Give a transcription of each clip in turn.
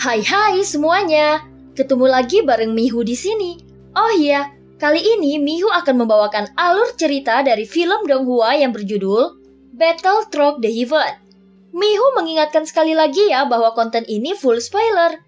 Hai semuanya, ketemu lagi bareng Mihu di sini. Oh iya, kali ini Mihu akan membawakan alur cerita dari film Donghua yang berjudul Battle Through the Heaven. Mihu mengingatkan sekali lagi ya bahwa konten ini full spoiler.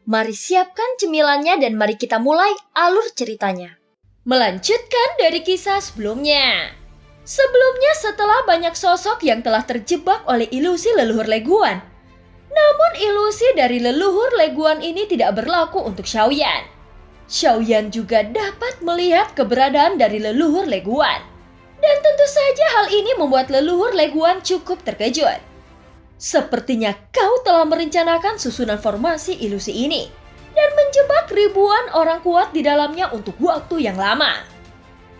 Mari siapkan cemilannya dan mari kita mulai alur ceritanya. Melanjutkan dari kisah sebelumnya. Sebelumnya setelah banyak sosok yang telah terjebak oleh ilusi leluhur Leguan. Namun ilusi dari leluhur Leguan ini tidak berlaku untuk Xiaoyan. Xiaoyan juga dapat melihat keberadaan dari leluhur Leguan. Dan tentu saja hal ini membuat leluhur Leguan cukup terkejut. Sepertinya kau telah merencanakan susunan formasi ilusi ini dan menjebak ribuan orang kuat di dalamnya untuk waktu yang lama.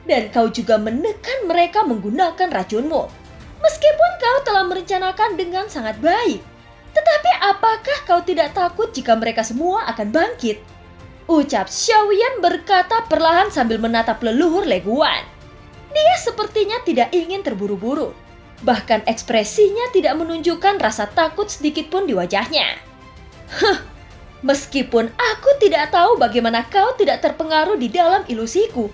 Dan kau juga menekan mereka menggunakan racunmu. Meskipun kau telah merencanakan dengan sangat baik, tetapi apakah kau tidak takut jika mereka semua akan bangkit? Ucap Xiaoyan berkata perlahan sambil menatap leluhur Leguan. Dia sepertinya tidak ingin terburu-buru. Bahkan ekspresinya tidak menunjukkan rasa takut sedikit pun di wajahnya. Meskipun aku tidak tahu bagaimana kau tidak terpengaruh di dalam ilusiku,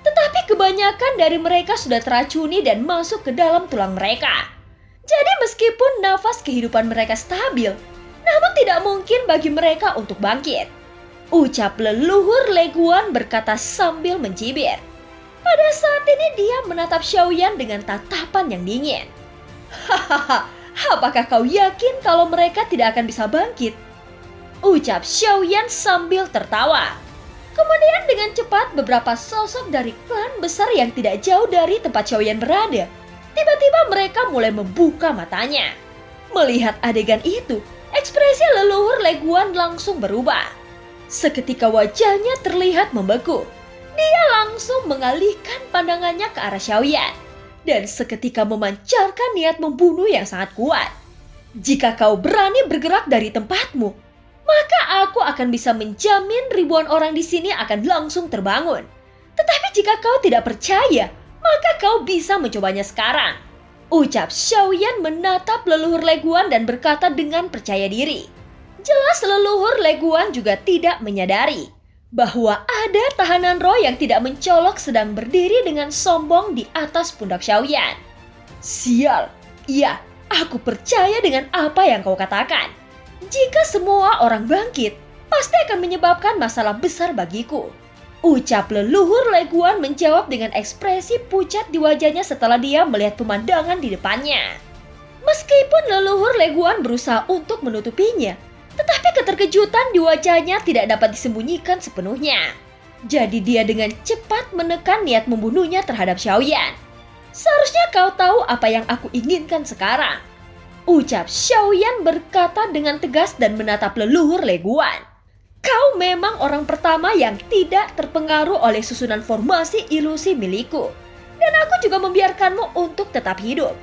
tetapi kebanyakan dari mereka sudah teracuni dan masuk ke dalam tulang mereka. Jadi meskipun nafas kehidupan mereka stabil, namun tidak mungkin bagi mereka untuk bangkit. Ucap leluhur Leguan berkata sambil mencibir. Pada saat ini dia menatap Xiaoyan dengan tatapan yang dingin. Hahaha, apakah kau yakin kalau mereka tidak akan bisa bangkit? Ucap Xiaoyan sambil tertawa. Kemudian dengan cepat beberapa sosok dari klan besar yang tidak jauh dari tempat Xiaoyan berada. Tiba-tiba mereka mulai membuka matanya. Melihat adegan itu, ekspresi leluhur Leguan langsung berubah. Seketika wajahnya terlihat membeku. Dia langsung mengalihkan pandangannya ke arah Xiaoyan. Dan seketika memancarkan niat membunuh yang sangat kuat. Jika kau berani bergerak dari tempatmu, maka aku akan bisa menjamin ribuan orang di sini akan langsung terbangun. Tetapi jika kau tidak percaya, maka kau bisa mencobanya sekarang. Ucap Xiaoyan menatap leluhur Leguan dan berkata dengan percaya diri. Jelas leluhur Leguan juga tidak menyadari bahwa ada tahanan roh yang tidak mencolok sedang berdiri dengan sombong di atas pundak Xiaoyan. Sial, iya, aku percaya dengan apa yang kau katakan. Jika semua orang bangkit, pasti akan menyebabkan masalah besar bagiku. Ucap leluhur Leguan menjawab dengan ekspresi pucat di wajahnya setelah dia melihat pemandangan di depannya. Meskipun leluhur Leguan berusaha untuk menutupinya, tetapi keterkejutan di wajahnya tidak dapat disembunyikan sepenuhnya. Jadi dia dengan cepat menekan niat membunuhnya terhadap Xiaoyan. Seharusnya kau tahu apa yang aku inginkan sekarang. Ucap Xiaoyan berkata dengan tegas dan menatap leluhur Leguan. Kau memang orang pertama yang tidak terpengaruh oleh susunan formasi ilusi milikku. Dan aku juga membiarkanmu untuk tetap hidup.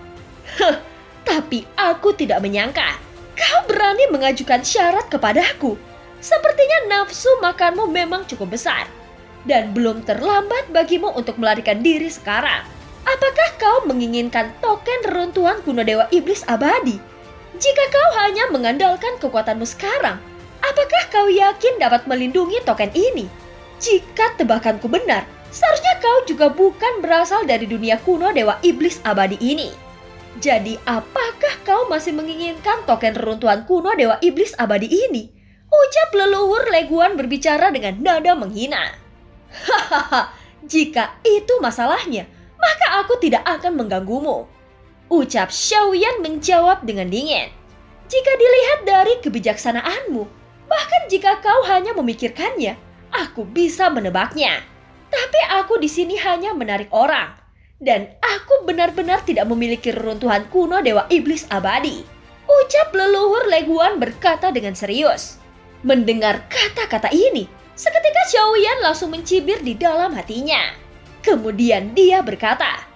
Tapi aku tidak menyangka kau berani mengajukan syarat kepadaku. Sepertinya nafsu makanmu memang cukup besar. Dan belum terlambat bagimu untuk melarikan diri sekarang. Apakah kau menginginkan token reruntuhan kuno Dewa Iblis Abadi? Jika kau hanya mengandalkan kekuatanmu sekarang, apakah kau yakin dapat melindungi token ini? Jika tebakanku benar, seharusnya kau juga bukan berasal dari dunia kuno Dewa Iblis Abadi ini. Jadi apakah kau masih menginginkan token reruntuhan kuno Dewa Iblis Abadi ini? Ucap leluhur Leguan berbicara dengan nada menghina. Hahaha, jika itu masalahnya, maka aku tidak akan mengganggumu. Ucap Xiaoyan menjawab dengan dingin. Jika dilihat dari kebijaksanaanmu, bahkan jika kau hanya memikirkannya, aku bisa menebaknya. Tapi aku di sini hanya menarik orang. Dan aku benar-benar tidak memiliki reruntuhan kuno Dewa Iblis Abadi. Ucap leluhur Leguan berkata dengan serius. Mendengar kata-kata ini, seketika Xiaoyan langsung mencibir di dalam hatinya. Kemudian dia berkata,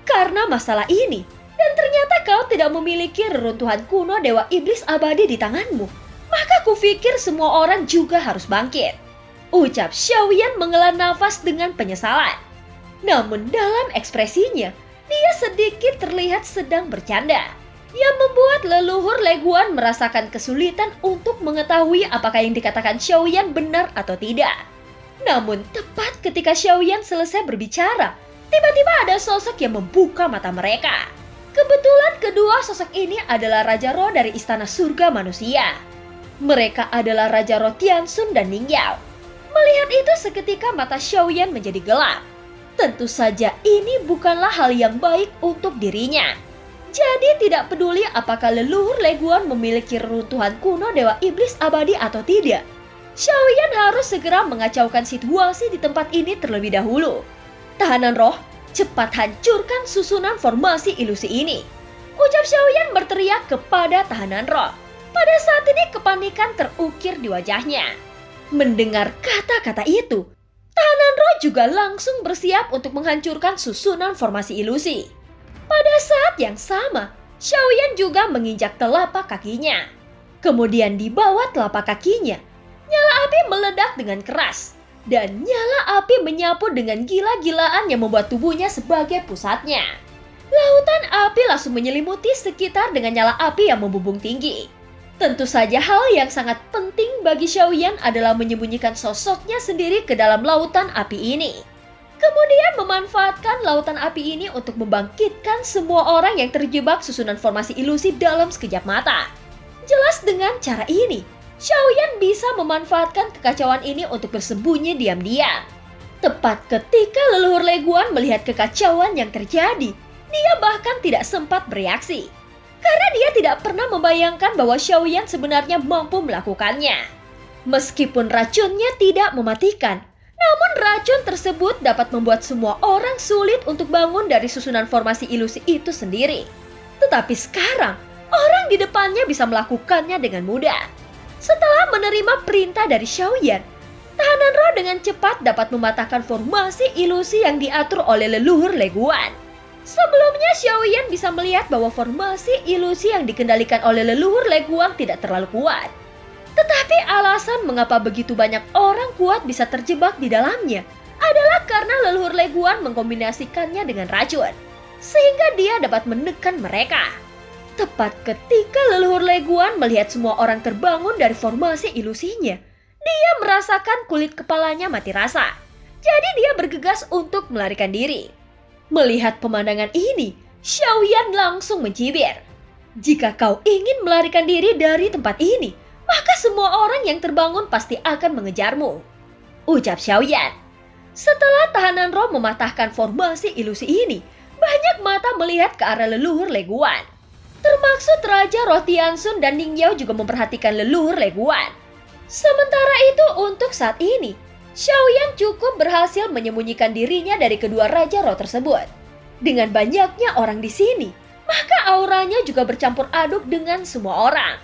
karena masalah ini, dan ternyata kau tidak memiliki reruntuhan kuno Dewa Iblis Abadi di tanganmu, maka kupikir semua orang juga harus bangkit. Ucap Xiaoyan menghela nafas dengan penyesalan. Namun dalam ekspresinya, dia sedikit terlihat sedang bercanda. yang membuat leluhur Leguan merasakan kesulitan untuk mengetahui apakah yang dikatakan Xiaoyan benar atau tidak. Namun tepat ketika Xiaoyan selesai berbicara, tiba-tiba ada sosok yang membuka mata mereka. Kebetulan kedua sosok ini adalah Raja Ro dari Istana Surga Manusia. Mereka adalah Raja Ro Tianxun dan Ning Yao. Melihat itu seketika mata Xiaoyan menjadi gelap. Tentu saja ini bukanlah hal yang baik untuk dirinya. Jadi tidak peduli apakah leluhur Leguan memiliki reruntuhan kuno Dewa Iblis Abadi atau tidak, Xiaoyan harus segera mengacaukan situasi di tempat ini terlebih dahulu. Tahanan roh, cepat hancurkan susunan formasi ilusi ini, ucap Xiaoyan berteriak kepada tahanan roh. Pada saat ini kepanikan terukir di wajahnya. Mendengar kata-kata itu, tahanan roh juga langsung bersiap untuk menghancurkan susunan formasi ilusi. Pada saat yang sama, Xiaoyan juga menginjak telapak kakinya. Kemudian di bawah telapak kakinya, nyala api meledak dengan keras. Dan nyala api menyapu dengan gila-gilaan yang membuat tubuhnya sebagai pusatnya. Lautan api langsung menyelimuti sekitar dengan nyala api yang membumbung tinggi. Tentu saja hal yang sangat penting bagi Xiaoyan adalah menyembunyikan sosoknya sendiri ke dalam lautan api ini. Kemudian memanfaatkan lautan api ini untuk membangkitkan semua orang yang terjebak susunan formasi ilusi dalam sekejap mata. Jelas dengan cara ini, Xiaoyan bisa memanfaatkan kekacauan ini untuk bersembunyi diam-diam. Tepat ketika leluhur Leguan melihat kekacauan yang terjadi, dia bahkan tidak sempat bereaksi. Karena dia tidak pernah membayangkan bahwa Xiaoyan sebenarnya mampu melakukannya. Meskipun racunnya tidak mematikan, namun racun tersebut dapat membuat semua orang sulit untuk bangun dari susunan formasi ilusi itu sendiri. Tetapi sekarang, orang di depannya bisa melakukannya dengan mudah. Setelah menerima perintah dari Xiaoyan, tahanan roh dengan cepat dapat mematahkan formasi ilusi yang diatur oleh leluhur Leguan. Sebelumnya Xiaoyan bisa melihat bahwa formasi ilusi yang dikendalikan oleh leluhur Leguan tidak terlalu kuat. Tetapi alasan mengapa begitu banyak orang kuat bisa terjebak di dalamnya adalah karena leluhur Leguan mengkombinasikannya dengan racun, sehingga dia dapat menekan mereka. Tepat ketika leluhur Leguan melihat semua orang terbangun dari formasi ilusinya, dia merasakan kulit kepalanya mati rasa. Jadi dia bergegas untuk melarikan diri. Melihat pemandangan ini, Xiaoyan langsung mencibir. Jika kau ingin melarikan diri dari tempat ini, maka semua orang yang terbangun pasti akan mengejarmu, ucap Xiaoyan. Setelah tahanan roh mematahkan formasi ilusi ini, banyak mata melihat ke arah leluhur Leguan. Termaksud Raja Roh Tianxun dan Ning Yao juga memperhatikan leluhur Leguan. Sementara itu untuk saat ini, Xiaoyan cukup berhasil menyembunyikan dirinya dari kedua Raja Roh tersebut. Dengan banyaknya orang di sini, maka auranya juga bercampur aduk dengan semua orang.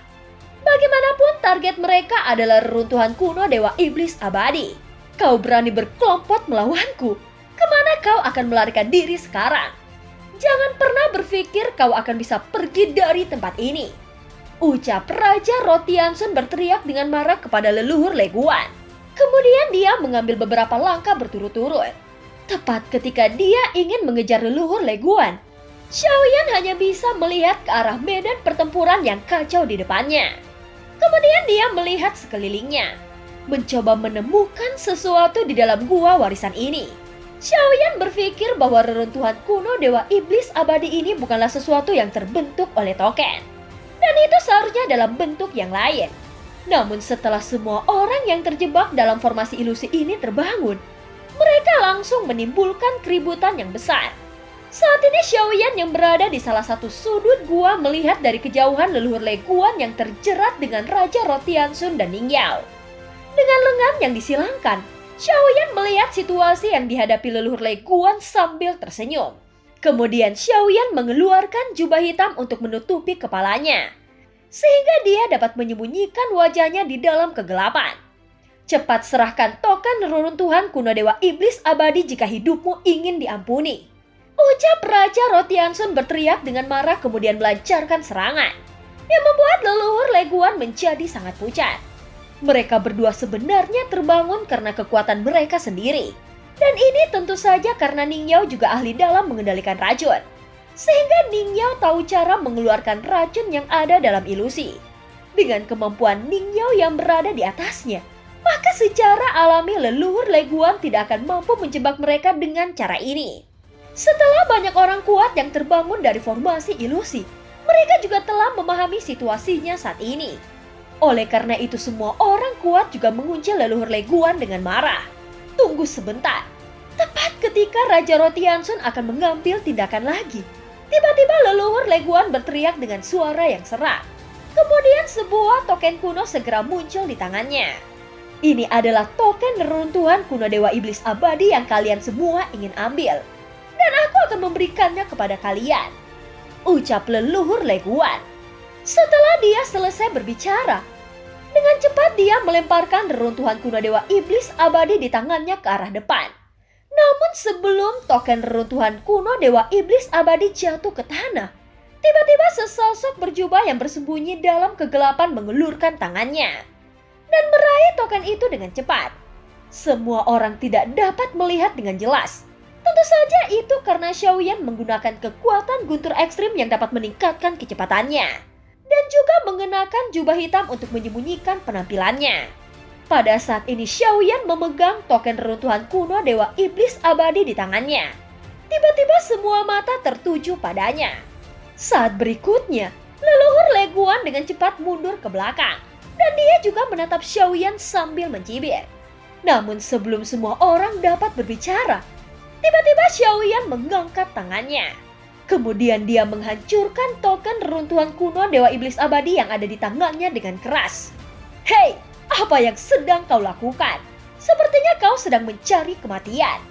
Bagaimanapun target mereka adalah reruntuhan kuno Dewa Iblis Abadi. Kau berani berkelompok melawanku? Kemana kau akan melarikan diri sekarang? Jangan pernah berpikir kau akan bisa pergi dari tempat ini, ucap Raja Roh Tianxun berteriak dengan marah kepada leluhur Leguan. Kemudian dia mengambil beberapa langkah berturut-turut. Tepat ketika dia ingin mengejar leluhur Leguan, Xiaoyan hanya bisa melihat ke arah medan pertempuran yang kacau di depannya. Kemudian dia melihat sekelilingnya, mencoba menemukan sesuatu di dalam gua warisan ini. Xiaoyan berpikir bahwa reruntuhan kuno Dewa Iblis Abadi ini bukanlah sesuatu yang terbentuk oleh token, dan itu seharusnya dalam bentuk yang lain. Namun setelah semua orang yang terjebak dalam formasi ilusi ini terbangun, mereka langsung menimbulkan keributan yang besar. Saat ini Xiaoyan yang berada di salah satu sudut gua melihat dari kejauhan leluhur Leguan yang terjerat dengan Raja Roh Tianxun dan Ning Yao. Dengan lengan yang disilangkan, Xiaoyan melihat situasi yang dihadapi leluhur Leguan sambil tersenyum. Kemudian Xiaoyan mengeluarkan jubah hitam untuk menutupi kepalanya, sehingga dia dapat menyembunyikan wajahnya di dalam kegelapan. Cepat serahkan token reruntuhan kuno Dewa Iblis Abadi jika hidupmu ingin diampuni, ucap Raja Roh Tianxun berteriak dengan marah kemudian melancarkan serangan, yang membuat leluhur Leguan menjadi sangat pucat. Mereka berdua sebenarnya terbangun karena kekuatan mereka sendiri. Dan ini tentu saja karena Ning Yao juga ahli dalam mengendalikan racun. Sehingga Ning Yao tahu cara mengeluarkan racun yang ada dalam ilusi. Dengan kemampuan Ning Yao yang berada di atasnya, maka secara alami leluhur Lei Guan tidak akan mampu menjebak mereka dengan cara ini. Setelah banyak orang kuat yang terbangun dari formasi ilusi, mereka juga telah memahami situasinya saat ini. Oleh karena itu semua orang kuat juga mengunci leluhur Lei Guan dengan marah. Tunggu sebentar. Tepat ketika Raja Rotiansun akan mengambil tindakan lagi, tiba-tiba leluhur Lei Guan berteriak dengan suara yang serak. Kemudian sebuah token kuno segera muncul di tangannya. Ini adalah token reruntuhan kuno Dewa Iblis Abadi yang kalian semua ingin ambil. Dan aku akan memberikannya kepada kalian, ucap leluhur Lei Guan. Setelah dia selesai berbicara, dengan cepat dia melemparkan reruntuhan kuno Dewa Iblis Abadi di tangannya ke arah depan. Namun sebelum token reruntuhan kuno Dewa Iblis Abadi jatuh ke tanah, tiba-tiba sesosok berjubah yang bersembunyi dalam kegelapan mengelurkan tangannya dan meraih token itu dengan cepat. Semua orang tidak dapat melihat dengan jelas. Tentu saja itu karena Xiaoyan menggunakan kekuatan guntur ekstrim yang dapat meningkatkan kecepatannya dan juga mengenakan jubah hitam untuk menyembunyikan penampilannya. Pada saat ini Xiaoyan memegang token reruntuhan kuno Dewa Iblis Abadi di tangannya. Tiba-tiba semua mata tertuju padanya. Saat berikutnya, leluhur Lei Guan dengan cepat mundur ke belakang dan dia juga menatap Xiaoyan sambil mencibir. Namun sebelum semua orang dapat berbicara, tiba-tiba Xiaoyan mengangkat tangannya. Kemudian dia menghancurkan token reruntuhan kuno Dewa Iblis Abadi yang ada di tangannya dengan keras. Hei, apa yang sedang kau lakukan? Sepertinya kau sedang mencari kematian,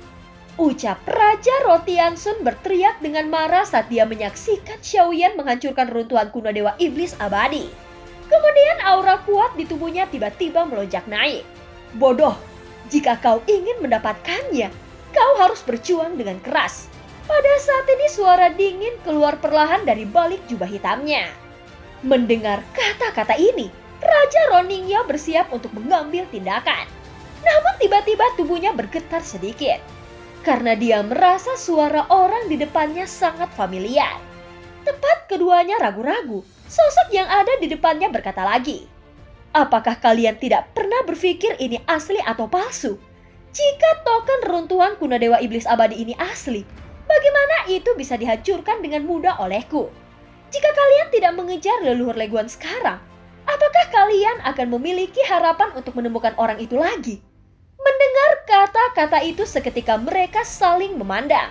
ucap Raja Rotiansun berteriak dengan marah saat dia menyaksikan Xiaoyan menghancurkan reruntuhan kuno Dewa Iblis Abadi. Kemudian aura kuat di tubuhnya tiba-tiba melonjak naik. Bodoh, jika kau ingin mendapatkannya, kau harus berjuang dengan keras. Pada saat ini suara dingin keluar perlahan dari balik jubah hitamnya. Mendengar kata-kata ini, Raja Roningya bersiap untuk mengambil tindakan. Namun tiba-tiba tubuhnya bergetar sedikit. Karena dia merasa suara orang di depannya sangat familiar. Tepat keduanya ragu-ragu, sosok yang ada di depannya berkata lagi, apakah kalian tidak pernah berpikir ini asli atau palsu? Jika token reruntuhan kuno Dewa Iblis Abadi ini asli, bagaimana itu bisa dihancurkan dengan mudah olehku? Jika kalian tidak mengejar leluhur Lei Guan sekarang, apakah kalian akan memiliki harapan untuk menemukan orang itu lagi? Mendengar kata-kata itu seketika mereka saling memandang.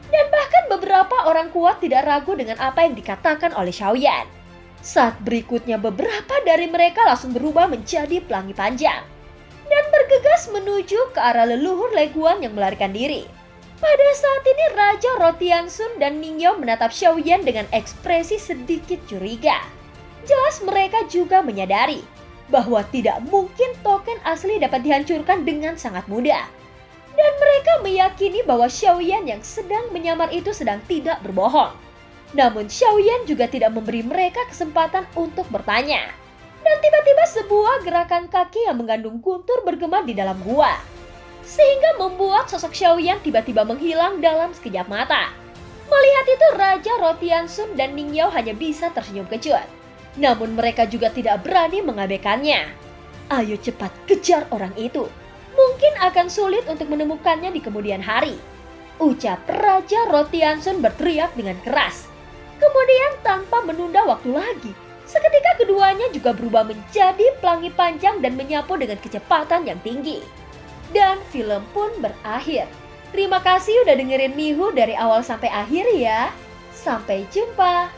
Dan bahkan beberapa orang kuat tidak ragu dengan apa yang dikatakan oleh Xiaoyan. Saat berikutnya beberapa dari mereka langsung berubah menjadi pelangi panjang dan bergegas menuju ke arah leluhur Lei Guan yang melarikan diri. Pada saat ini Raja Rotiansun dan Ning Yao menatap Xiaoyan dengan ekspresi sedikit curiga. Jelas mereka juga menyadari bahwa tidak mungkin token asli dapat dihancurkan dengan sangat mudah. Dan mereka meyakini bahwa Xiaoyan yang sedang menyamar itu sedang tidak berbohong. Namun Xiaoyan juga tidak memberi mereka kesempatan untuk bertanya. Dan tiba-tiba sebuah gerakan kaki yang mengandung guntur bergema di dalam gua. Sehingga membuat sosok Xiaoyan tiba-tiba menghilang dalam sekejap mata. Melihat itu Raja Rotiansun dan Ning Yao hanya bisa tersenyum kecut. Namun mereka juga tidak berani mengabaikannya. Ayo cepat kejar orang itu. Mungkin akan sulit untuk menemukannya di kemudian hari, ucap Raja Rotiansun berteriak dengan keras. Kemudian tanpa menunda waktu lagi, seketika keduanya juga berubah menjadi pelangi panjang dan menyapu dengan kecepatan yang tinggi. Dan film pun berakhir. Terima kasih udah dengerin Mihu dari awal sampai akhir ya. Sampai jumpa.